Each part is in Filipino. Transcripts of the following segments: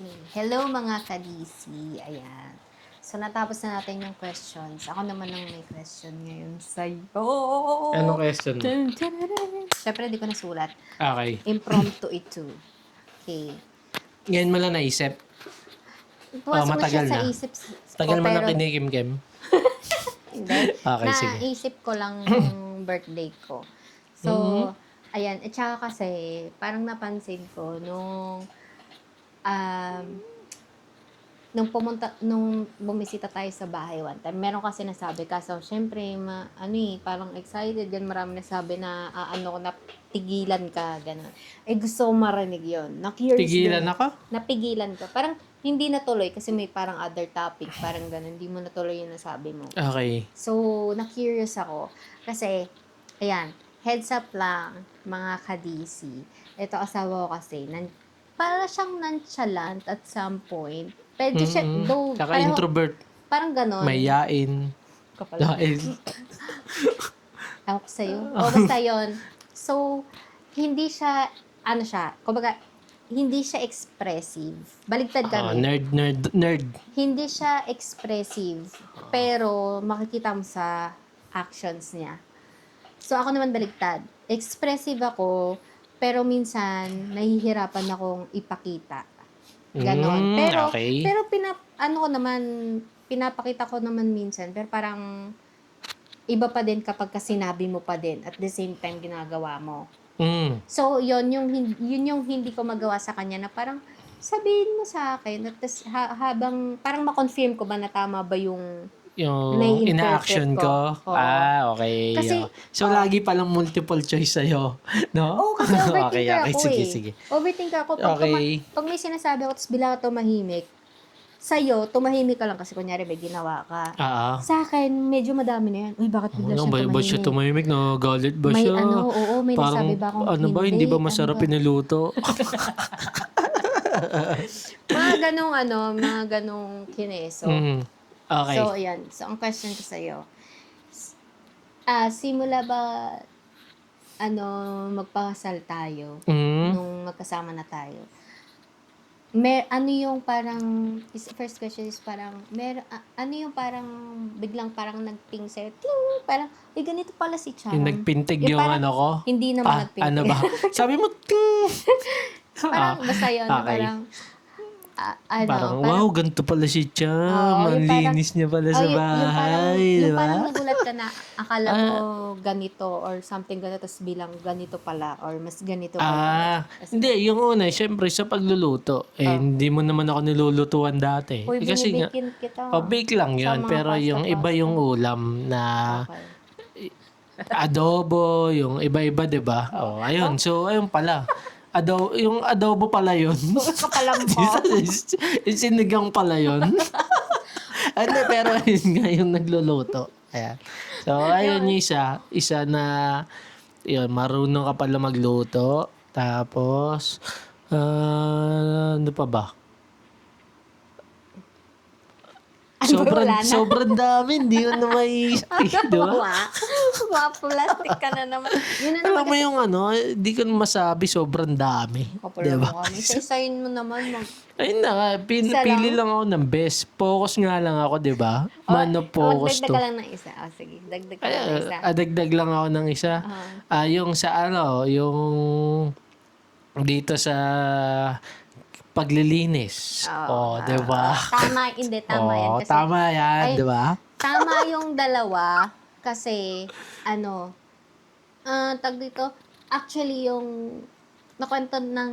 Okay. Hello mga kadisi. Ayan. So, natapos na natin yung questions. Ako naman ang may question ngayon sa'yo. Anong question mo? Siyempre, di ko nasulat. Okay. Impromptu ito. Okay. Ngayon mo lang naisip? Pumasok na siya matagal sa na. isip Tagal ko, mo na pero kinikim-kim? hindi. Okay, sige. Naisip ko lang yung birthday ko. So, ayan. At saka kasi, parang napansin ko um, nung bumisita tayo sa bahay one time, meron kasi nasabi, kaso syempre, parang excited, gan marami nasabi na, ko na, tigilan ka, gano'n. Gusto ko marinig yun. Na-curious Tigilan din. ako? Napigilan ka. Parang, hindi natuloy kasi may parang other topic, parang gano'n, hindi mo natuloy yung nasabi mo. Okay. So, na-curious ako. Kasi, ayan, heads up lang, mga kadisi. Ito asawa ko kasi, para siyang nonchalant at some point. Pwede siya, though, Tsaka introvert. parang ganon. Mayain. Kapal. Dahil. Ewan ko sa'yo. O, basta yun. So, hindi siya, kumbaga, hindi siya expressive. Baligtad kami. Nerd. Hindi siya expressive, pero makikita mo sa actions niya. So, ako naman baligtad. Expressive ako, pero minsan, nahihirapan akong ipakita. Ganon. Okay. Pero pinapakita ko naman minsan, pero parang, iba pa din kapag sinabi mo pa din, at the same time, ginagawa mo. So, yun yung hindi ko magawa sa kanya na parang, sabihin mo sa akin, at habang, parang ma-confirm ko ba na tama ba yung ina-action ko. Oo. Okay. Kasi, so, lagi palang multiple choice sa'yo. No? Oo, kasi overthinker okay, ako sige. Overthinker ako. Pag may sinasabi ako, tapos bila ako tumahimik, sa'yo, tumahimik ka lang kasi kunyari may ginawa ka. Sa akin, medyo madami na yan. Uy, bakit bigla siya tumahimik? Ba siya tumahimik? Galit ba May siya? may nasabi ba akong Hindi ba masarap pinaluto? mga ganong kineso. Okay. So, ayan. So, ang question ko sa'yo, simula ba, magpakasal tayo, nung magkasama na tayo, yung parang, first question is parang, ano yung parang, biglang parang nagping sa'yo, ting, parang, ganito pala si Chang. Yung nagpintig yung parang, ano ko? Hindi naman nagpintig. Ano ba? Sabi mo, ting! Parang, basta yun, okay. parang, wow, ganito pala si Chang. Oo, Ang linis niya pala sa bahay. yung parang nagulat ka na, akala mo ganito or something ganito, tapos bilang ganito pala or mas ganito pala. Hindi, yung una, syempre sa pagluluto. Hindi mo naman ako nilulutuan dati. Uy, Kasi nga, binibikin kita. bake lang yun. Pero yung iba yung ulam na adobo, yung iba-iba, diba? Ayun. So, ayun pala. Yung adobo pala yun. Yung sinigang pala yun. Pero yun nga yung nagluluto. Ayan. So, ayun yung isa na, yun, marunong ka pala magluto. Tapos, ano pa ba? Sobrang dami, hindi ko na may diba? Plastic ka na naman. Alam mo yung di ko masabi, sobrang dami. Diba? Isa-isayin mo naman. Ayun na nga, pili lang ako ng best. Focus nga lang ako, diba? Focus to. Dagdag ka lang ng isa. Sige, dagdag ka lang ng isa. Dagdag lang ako ng isa. Yung sa yung dito sa paglilinis. Diba? Tama yan. Kasi, tama yan, diba? Tama yung dalawa. Kasi, tag dito, actually yung nakwento ng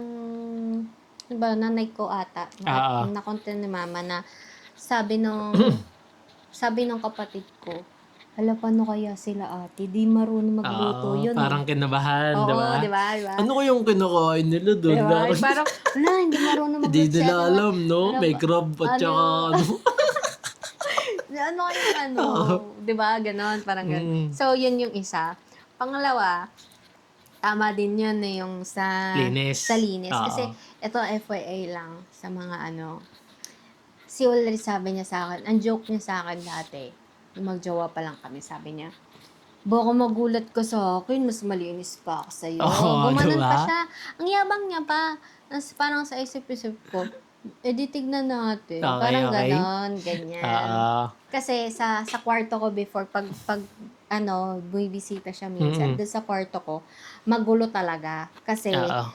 nanay ko ata, nakwento ni mama na sabi nung kapatid ko, hala, paano kaya sila ate? Di marunong magluto yun. Parang kinabahan, diba? Diba? Ano kayong kinakain nila doon? Diba? Parang, hindi marunong magluto. Hindi nila alam, no? May crab at saka diba? Ganon, parang ganon. So, yun yung isa. Pangalawa, tama din yun yung sa linis. Kasi, ito FYI lang sa mga si Ulrich sabi niya sa akin, ang joke niya sa akin dati, magjowa pa lang kami, sabi niya, baka magulat ka sa akin, mas malinis pa ako sa'yo. Gumanon diba? pa siya. Ang yabang niya pa. Parang sa isip-isip ko, di tignan natin. Okay, Parang okay. ganon, ganyan. Oo. Kasi sa kwarto ko before, pag bumibisita siya minsan, Mm. doon sa kwarto ko, magulo talaga. Kasi, Oo.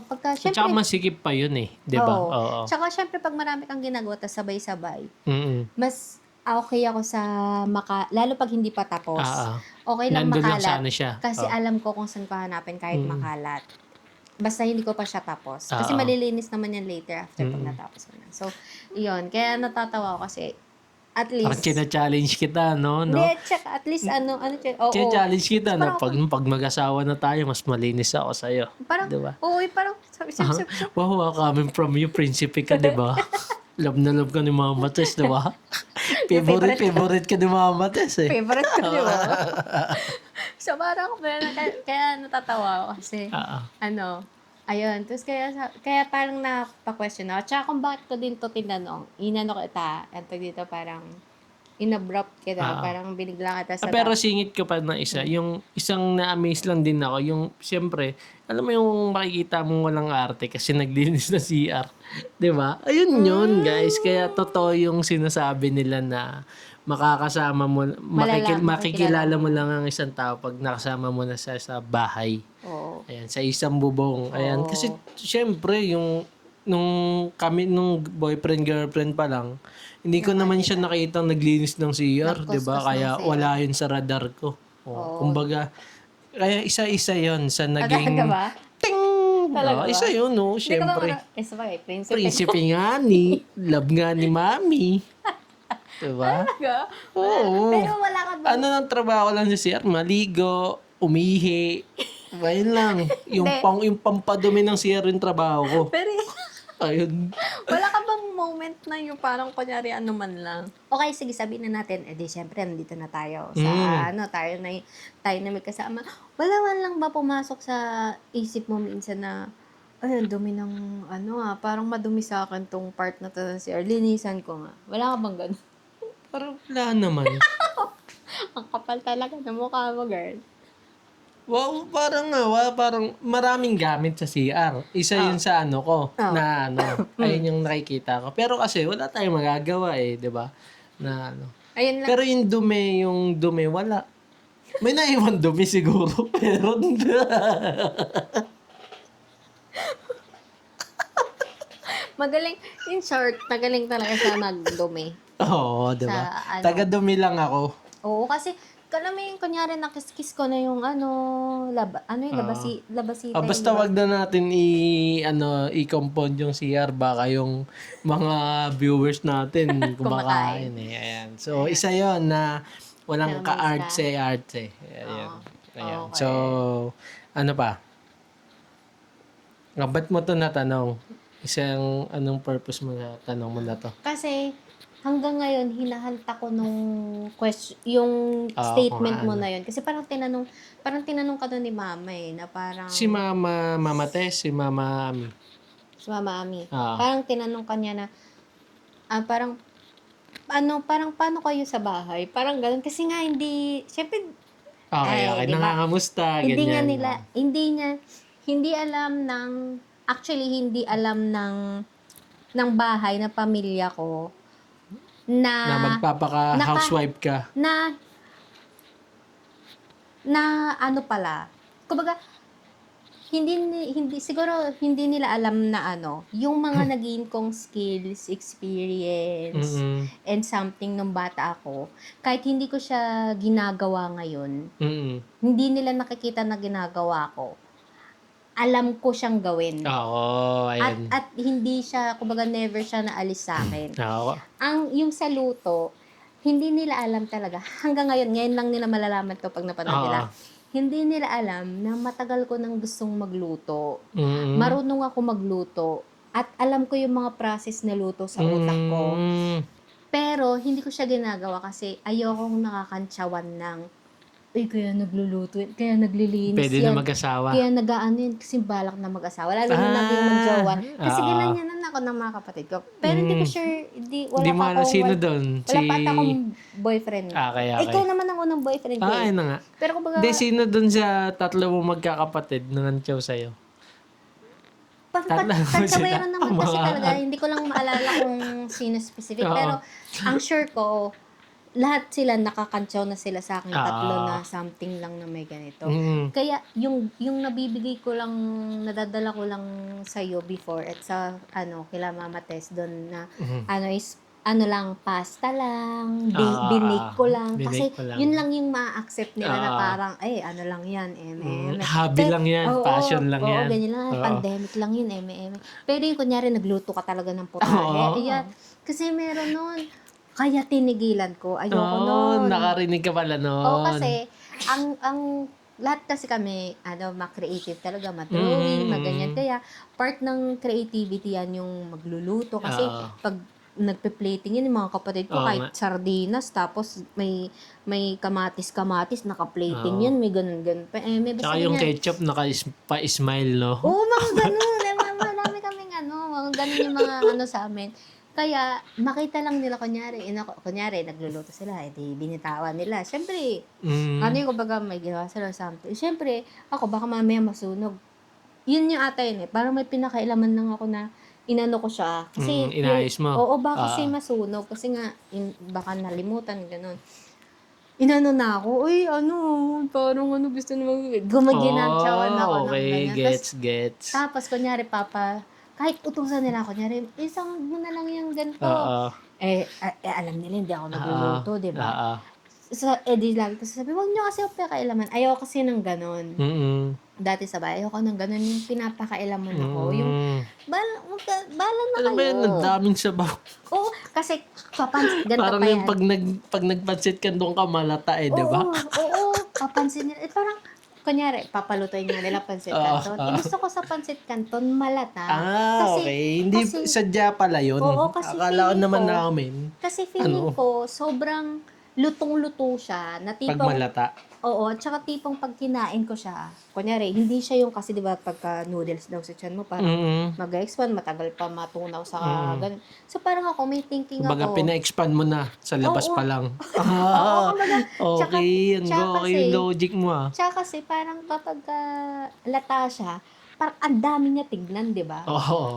pagka, At saka syempre, masikip pa yun eh. 'Di ba? oo. Oo. Tsaka, syempre, pag marami kang ginagawa, tas sabay-sabay, Mm. mas okay ako sa lalo pag hindi pa tapos. Oo. Okay lang Nandun lang makalat. sana siya. Kasi Oh. alam ko kung saan ko hanapin kahit Mm. makalat. Basta hindi ko pa siya tapos. Kasi Oo. malilinis naman yan later after pag Mm. natapos mo na. So, iyon. Kaya natatawa ako kasi at Parang least, china-challenge kita, no? hindi, No? tsaka at least oo. China-challenge kita So, na parang, pag mag-asawa na tayo, mas malinis ako sa'yo. parang, 'Di ba? oo, parang, sabi, Wow, coming from you, prinsipe ka, 'di ba? Love na love ka ni Mama Tess, 'di ba? Yung favorite ko. Favorite ka ni Mama Tess eh. Favorite ko, di ba? So, parang, kaya natatawa ako kasi, Oo. ayun. Tapos, kaya parang napaka-question ako. Tsaka kung bakit ko din to tinanong, inano kita, dito parang, inabrupt kita, Oo. parang binigla kita sa Pero singit ko pa ng isa. Yung isang na-amaze lang din ako. Yung, siyempre, alam mo yung makikita mong walang arte kasi naglinis na CR. 'Di ba? Ayun yun, guys. Kaya totoo yung sinasabi nila na makakasama mo, makikilala mo lang ang isang tao pag nakasama mo na sa bahay. Oo. Ayan, sa isang bubong. Ayan, Oo. kasi syempre nung boyfriend girlfriend pa lang, hindi ko naman siya nakitang naglinis ng CR, 'di ba? Nagkuskus ng Kaya CR. wala yun sa radar ko. Oo. Kumbaga, kaya isa-isa 'yon sa naging Talaga ba? ting. Talaga ba? Isa 'yun, no, Hindi ko ba syempre. sabagay, prinsipe. Prinsipe nga ni, love nga ni Mami. 'Di ba? Talaga? Oo. Pero wala ka ba? Ano nang trabaho lang sa CR? Maligo, umihi. Ayun lang. Yung pampadumi ng CR yung trabaho ko. Pero, Ayun. wala ka bang moment na yung parang kunyari ano man lang? Okay, sige, sabihin na natin, syempre, nandito na tayo. Sa, tayo na may kasama. Wala man lang ba pumasok sa isip mo minsan na, ay, ang dumi ng, parang madumi sa akin tong part na to ng CR. Linisan ko nga. Wala ka bang ganun? Parang wala naman. Ang kapal talaga ng mukha mo, girl. Wow, parang maraming gamit sa CR. Isa yun sa ano ko, na ayun yung nakikita ko. Pero kasi wala tayong magagawa eh, 'di ba? Na ano. Ayun lang. Pero yung dumi, wala. May naiwan dumi siguro, pero Magaling, in short, magaling talaga siya magdumi. oo, 'di ba? Sa ano. Taga-dumi lang ako. Oo, kasi, alam mo yung kunyari nakis-kiss ko na yung labasita Basta yun, wag na natin i-compound yung CR, baka yung mga viewers natin kumakain eh. Ayan. So, isa yon na walang Na-amaze ka-artse. Ayan. Ayan. Okay. So, ano pa? Ba't mo to natanong? Isang anong purpose mo na tanong mo na to? Kasi, hanggang ngayon, hinahanta ko nung yung statement mo na yun. Kasi parang tinanong ka doon ni Mama na parang, Si Mama Tess, si Mama Ami. si Mama Ami. Oo. Parang tinanong ka niya na, parang paano kayo sa bahay? Parang ganun. Kasi nga, syempre, Okay. diba? Nangangamusta, Hindi nga ganyan. nila, hindi alam ng bahay, na pamilya ko, Na magpapaka-housewife ka. na ano pala, kumbaga, siguro hindi nila alam na yung mga naging kong skills, experience, and something nung bata ako, kahit hindi ko siya ginagawa ngayon, hindi nila nakikita na ginagawa ko, alam ko siyang gawin. Oo, ayan. At hindi siya, kumbaga never siya naalis sa akin. Oo. Yung sa luto, hindi nila alam talaga. Hanggang ngayon lang nila malalaman to pag napanood nila. Hindi nila alam na matagal ko nang gustong magluto. Marunong ako magluto. At alam ko yung mga process na luto sa utak ko. Pero, hindi ko siya ginagawa kasi ayokong nakakantsawan ng, kaya nagluluto yan, kaya naglilinis Pwede yan. na mag-asawa. Kaya nag-aano yan, kasi balak na mag-asawa. Lalo na naging mag-jowa. Kasi ginanyanan ako ng mga kapatid ko. Pero hindi ko sure, Hindi mo alam sino doon. Wala pa ata akong boyfriend. Okay. Ikaw naman ang unang boyfriend ko. Ayun na nga. Pero kumbaga, Hindi, sino doon sa tatlo mo magkakapatid na nantyaw sa'yo? Tansawero naman kasi Mga- talaga. Hindi ko lang maalala kung sino specific. Oo. Pero ang sure ko, lahat sila nakakantsaw na sila sa akin. Tatlo na something lang na may ganito. Kaya yung nabibigay ko lang, nadadala ko lang sa'yo before at sa kila Mama Tess doon na is lang, pasta lang, binake ko lang. Kasi Binake ko lang. yun lang yung ma-accept nila na Oo. parang, ano lang yan, Hobby lang yan, passion lang yan. Oo, ganyan lang. Oo. Pandemic lang yun, Pero yung kunyari, nagluto ka talaga ng putahe. Oo. Ayan. Kasi meron nun. Kaya tinigilan ko. Ayoko nun. Nakarinig ka pala nun. Oo, kasi, ang lahat kasi kami, ma-creative talaga, ma-drawing, maganyan. Kaya, part ng creativity yan yung magluluto. Kasi, pag nagpe-plating yun, yung mga kapatid ko, Oo kahit nga. sardinas, tapos may kamatis, naka-plating yun, may ganun-ganun. May basta Tsaka yung ganyan. ketchup pa-smile, no? Oo, mga ganun. Marami kaming mga ganun yung mga sa amin. Kaya, makita lang nila, kunyari, nagluluto sila, edi binitawan nila. Siyempre, yung kumbaga may ginawa sila or something. Siyempre, ako, baka mamaya masunog. Yun yung ata yun parang may pinakailaman lang ako na inano ko siya. Kasi, inayos mo. Oo, baka kasi masunog. Kasi nga, baka nalimutan, ganun. Inano na ako, parang gusto naman, gumaginagtsawan ako ng Okay, ganyan. gets. Tapos, kunyari, kahit utusan nila, kunyari, isang mo na lang yung ganito. Oo. Alam nila, hindi ako nagluluto, di ba? Oo. So, di lagi ko sasabi, huwag nyo kasi pakailaman. Ayaw kasi ng ganon. Dati sa bahay, ayoko ng ganon yung pinapakailaman ako. Yung, bala na Ano kayo. ba yun? Ang daming sabaw. Oo, kasi, ganito Parang pa yung yan. pag nagpansit ka doon ka malata di ba? Oo, papansin nila. Parang, kunyari, papalutoy nga nila pansit canton. Gusto ko sa pansit canton malata. Kasi, okay. Hindi sadya pala yun. Oo, kasi Akala ko feeling naman ko- namin. Kasi feeling ko, sobrang lutong-luto siya. Na Pag tipong, malata. Oo, tsaka tipong pag kinain ko siya, kunyari, hindi siya yung kasi, di ba, pagka noodles daw sa tiyan mo, parang mag-expand, matagal pa matunaw sa ganun. So, parang ako, may thinking Kumbaga, ako. pina-expand mo na sa labas Oo. pa lang. Oo, kumbaga, Okay, tsaka okay yung logic mo Tsaka kasi, parang kapag lata siya, parang ang dami niya tignan, di ba?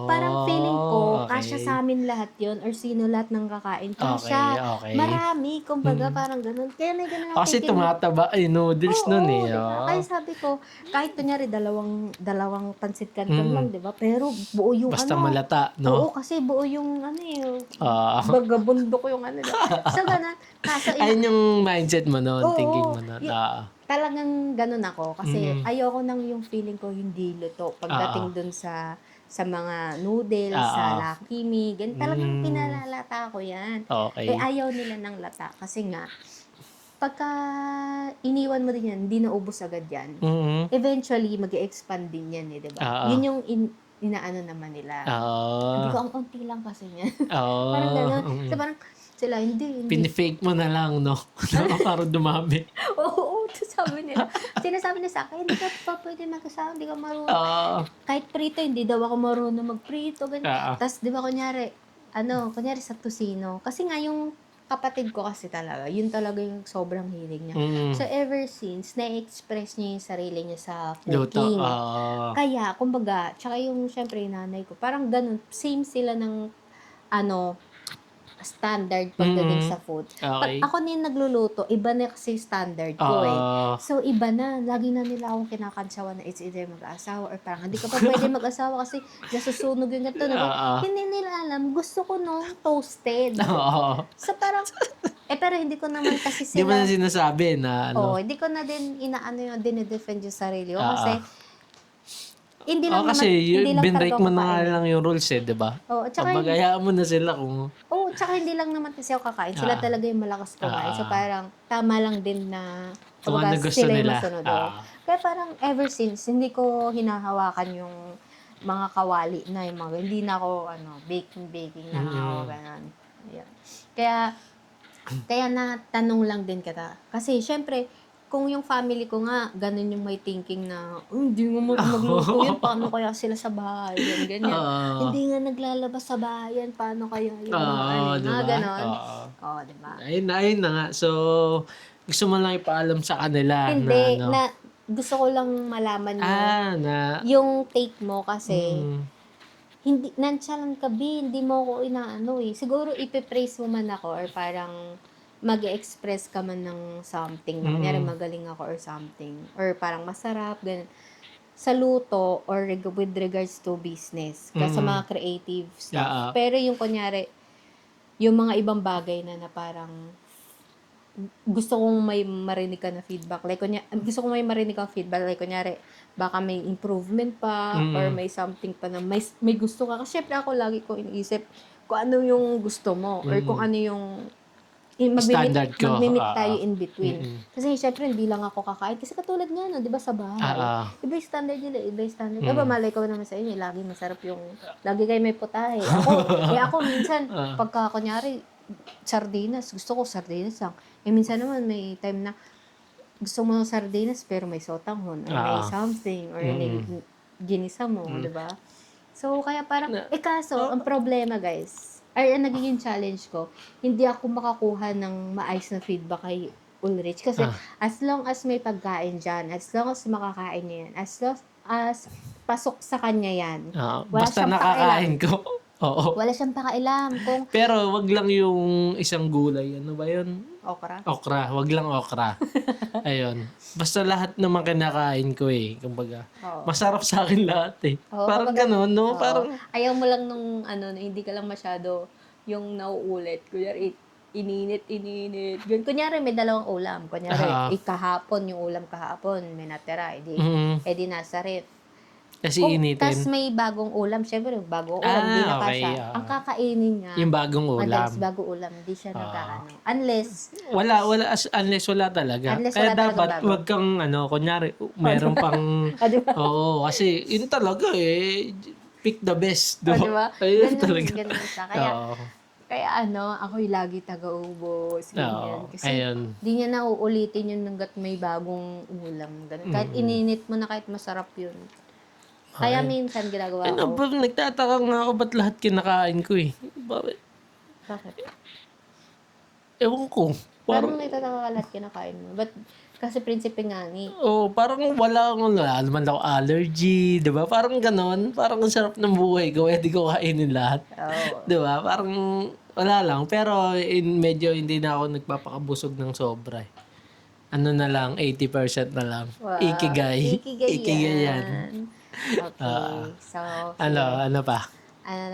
Parang feeling ko, kasya sa amin lahat yon or sino lahat ng kakain. Kasya, Okay. marami, kumbaga parang ganun. Kaya may ganun ako Kasi thinking. tumataba noodles nun Diba? Kaya sabi ko, kahit kunyari dalawang pansit canton lang, di ba? Pero buo yung Basta malata, no? Oo, kasi buo yung bagabundok yung diba? So, ganun. Kaso, Ayun yung mindset mo nun, Oo, thinking mo nun. talagang ganun ako. Kasi ayoko nang yung feeling ko hindi luto. Pagdating dun sa mga noodles, sa Lucky Me, talagang pinalalata ko yan. Okay. Ayaw nila ng lata. Kasi nga, pagka iniwan mo din yan, hindi naubos agad yan. Eventually, mag-expand din yan diba? Yun yung inaano naman nila. Hindi ko, ang unti lang kasi yan. Parang gano'n. So, parang sila, hindi. Pinifake mo na lang, no? Para dumami. Oo, sinasabi nila sa akin, hindi ka pa pwede mag-asawa, hindi ka marunong. Kahit prito, hindi daw ako marunong magprito. Tapos, di ba, kunyari sa tocino. Kasi nga, yung kapatid ko kasi talaga, yun talaga yung sobrang hilig niya. So, ever since, na-express niya yung sarili niya sa Luto. cooking. Kaya, kumbaga, tsaka yung, syempre, yung nanay ko, parang ganun, same sila ng, standard pagdating sa food. Okay. Pag ako na yung nagluluto, iba na kasi standard ko So, iba na. Lagi na nila akong kinakantsawan na it's either mag-asawa or parang hindi ka pa pwede mag-asawa kasi nasusunog yung ganito. Hindi nila alam. Gusto ko toasted. So, parang, pero hindi ko naman kasi Di mo sila... na sinasabi na hindi ko na din dinedefend yung sarili ko kasi hindi lang kasi hindi lang binrake talaga mo ako na kakain. lang yung rules di ba? Tsaka Pagbayaan mo na sila kung... tsaka hindi lang naman kasi ako kakain. Sila talaga yung malakas kumain. So parang tama lang din na Kung ano gusto sila yung nila. masunod. Kaya parang ever since, hindi ko hinahawakan yung mga kawali na yung mga, hindi na ako baking na ako, gano'n. Yan. Kaya natanong lang din kita. Kasi syempre, kung yung family ko nga, ganun yung may thinking na, hindi nga magluto yan, paano kaya sila sa bahay? Ganyan. Hindi nga naglalabas sa bahay yan, paano kaya yung mga diba? ganon. Diba? Ayun na nga. So, gusto mo lang ipaalam sa kanila Hindi, na gusto ko lang malaman na yung take mo kasi hindi, nonchalant ka, B, hindi mo ako inaano eh. Siguro ipipraise mo man ako or parang mag-express ka man ng something. Na kunyari magaling ako or something. Or parang masarap, ganun. Sa luto or with regards to business. Sa mga creative stuff. Yeah. Pero yung kunyari, yung mga ibang bagay na parang gusto kong may marinig ka na feedback. Like, gusto kong may marinig kang feedback. Like, kunyari, baka may improvement pa or may something pa na may gusto ka. Kasi syempre ako lagi ko iniisip kung ano yung gusto mo or kung ano yung Standard ko. magmimit tayo in between. Kasi syempre hindi lang ako kakain. Kasi katulad nga, no, di ba sa bahay? Iba yung standard nila, iba yung standard. Diba malay ko naman sa inyo, lagi masarap yung, lagi kayo may putahe. Ako minsan, pagka kunyari, sardinas, gusto ko sardinas lang. Minsan naman may time na gusto mo ng sardinas pero may sotanghon or may something or ginisa mo, di ba? So, kaya parang, kaso, ang problema guys, ay ang nagiging challenge ko, hindi ako makakuha ng maayos na feedback kay Ulrich. Kasi as long as may pagkain dyan, as long as makakain niya yan, as long as pasok sa kanya yan, basta nakakain ko. Oo. Wala siyang pakailam kung... Pero wag lang yung isang gulay. Ano ba yun? Okra? Okra. Wag lang okra. Ayun. Basta lahat naman kinakain ko eh. Kumbaga. Masarap sa akin lahat eh. Parang ganun, no? Parang... Ayaw mo lang nung hindi ka lang masyado yung nauulit. Kunyari, ininit. Ganun. Kunyari, may dalawang ulam. Kunyari, kahapon, yung ulam kahapon, may natira. Edi nasa ref. Kasi initin. Tapos may bagong ulam. Siyempre, bagong ulam. Hindi na okay, siya. Ang kakainin niya. Yung bagong ulam. Madalas bagong ulam. Hindi siya nagkaano. Unless. Unless wala talaga. Unless Kaya wala dapat, wag kang, kunyari, meron pang, diba? oo, kasi yun talaga eh. Pick the best. Diba? Ayun talaga. Ganun siya. Kaya ako'y lagi taga-ubos. Kasi di niya nauulitin yun hanggat may bagong ulam. Ganun. Kahit ininit mo na, kahit masarap yun. Kaya minsan ginagawa ko. Nagtataka nga ako ba't lahat kinakain ko eh. Bakit? Ewan ko. Parang nagtataka ka lahat kinakain mo. But kasi prinsipe nga ni. Parang wala naman ako allergy, 'di ba? Parang ganon. Parang ang sarap ng buhay ko, di ko kainin lahat. 'Di ba? Parang wala lang. Pero medyo hindi na ako nagpapakabusog ng sobra eh. Ano na lang, 80% na lang. Wow. Ikigai yan. Okay. So, ano pa? Ano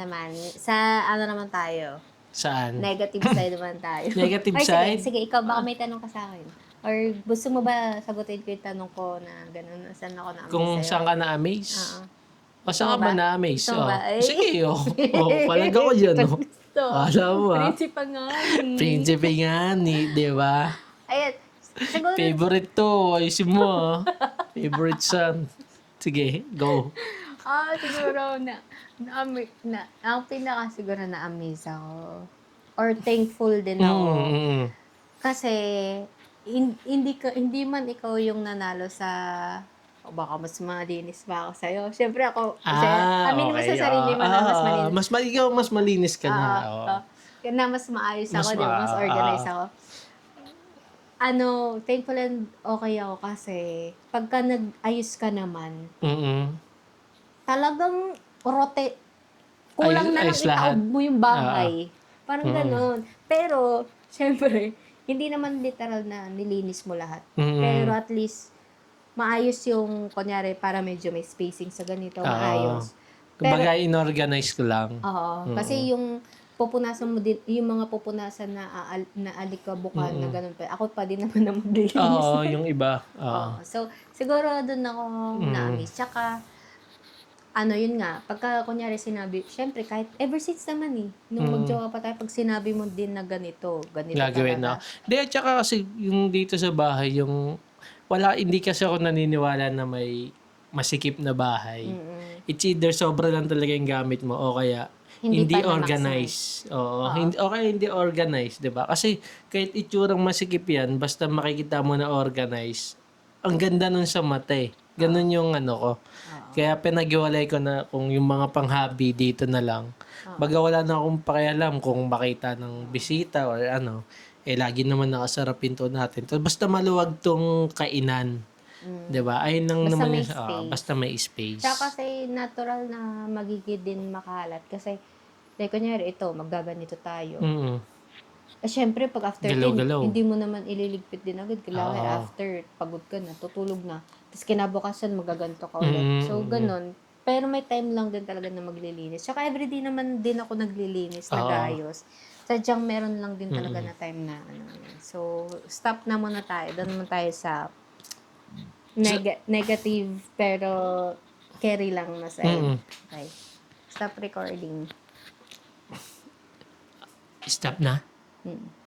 naman tayo? Saan? Negative side naman tayo. Negative Ay, side? Sige, ikaw baka may tanong ka sa akin. Or gusto mo ba sagutin ko yung tanong ko na gano'n, saan ako na-amaze Kung sa'yo? saan ka na-amaze? O saan ka ba? ba na-amaze? Gusto mo ba? Ay. Sige, palag ako dyan. Gusto. Alam mo Prinsipe nga ni. Prinsipe nga ni, di ba? Ayan. Siguro, Favorite to. Ayusin mo Favorite son. Sige, go. siguro ang pinaka siguro na-amaze ako. Or thankful din ako. Kasi, hindi man ikaw yung nanalo sa, baka mas malinis pa ako sa'yo. Siyempre ako, kasi, aminin mo sa sarili mo na mas malinis. Mas malinis ka na. Na mas maayos ako, di ba? Mas organized ako. Thankful and okay ako kasi pagka nag-ayos ka naman, talagang kulang na lang itaob mo yung bahay. Parang gano'n. Pero, syempre, hindi naman literal na nilinis mo lahat. Pero at least, maayos yung, kunyari, para medyo may spacing sa ganito, maayos. Kumbaga, inorganize ko lang. Oo. Kasi yung pupunasan mo din, yung mga pupunasan na alikabukan na ganun pa. Ako pa din naman na maglinis. Oo, yung iba. So, siguro doon ako na-amaze. Tsaka, yun nga, pagka kunyari sinabi, syempre kahit ever since naman nung mag-jowa pa tayo, pag sinabi mo din na ganito gagawin na. Hindi, at saka kasi yung dito sa bahay, hindi kasi ako naniniwala na may masikip na bahay. It's either sobra lang talaga yung gamit mo o kaya hindi organized. Oo. Hindi organized, 'di ba? Kasi kahit itsurang masikip 'yan, basta makikita mo na organized, ang ganda nun sa mata eh. Ganun yung ko. Kaya pinag-iwalay ko na kung yung mga pang-hobby dito na lang. Baga wala na akong pakialam kung makita ng bisita or lagi naman nakasarap pinto natin. Basta maluwag tong kainan. 'Di ba? Ayun lang Basta naman may yung space. basta may space. Tsaka kasi natural na magiging din makalat. Kasi, like, kunyari, ito, maggaganito tayo. Mm. Syempre, pag after 10, Galaw-galaw. hindi mo naman ililigpit din agad. Kailangan Oo. after, pagod ka na, tutulog na. Tapos kinabukasan, magaganto ka ulit. Mm, So, mm. ganun. Pero may time lang din talaga na maglilinis. Tsaka everyday naman din ako naglilinis, Oo. nagayos. Sadyang meron lang din talaga na time na So, stop na muna tayo. Doon naman tayo sa negative pero carry lang na side. Mm. Okay. Stop recording. Stop na. Mm.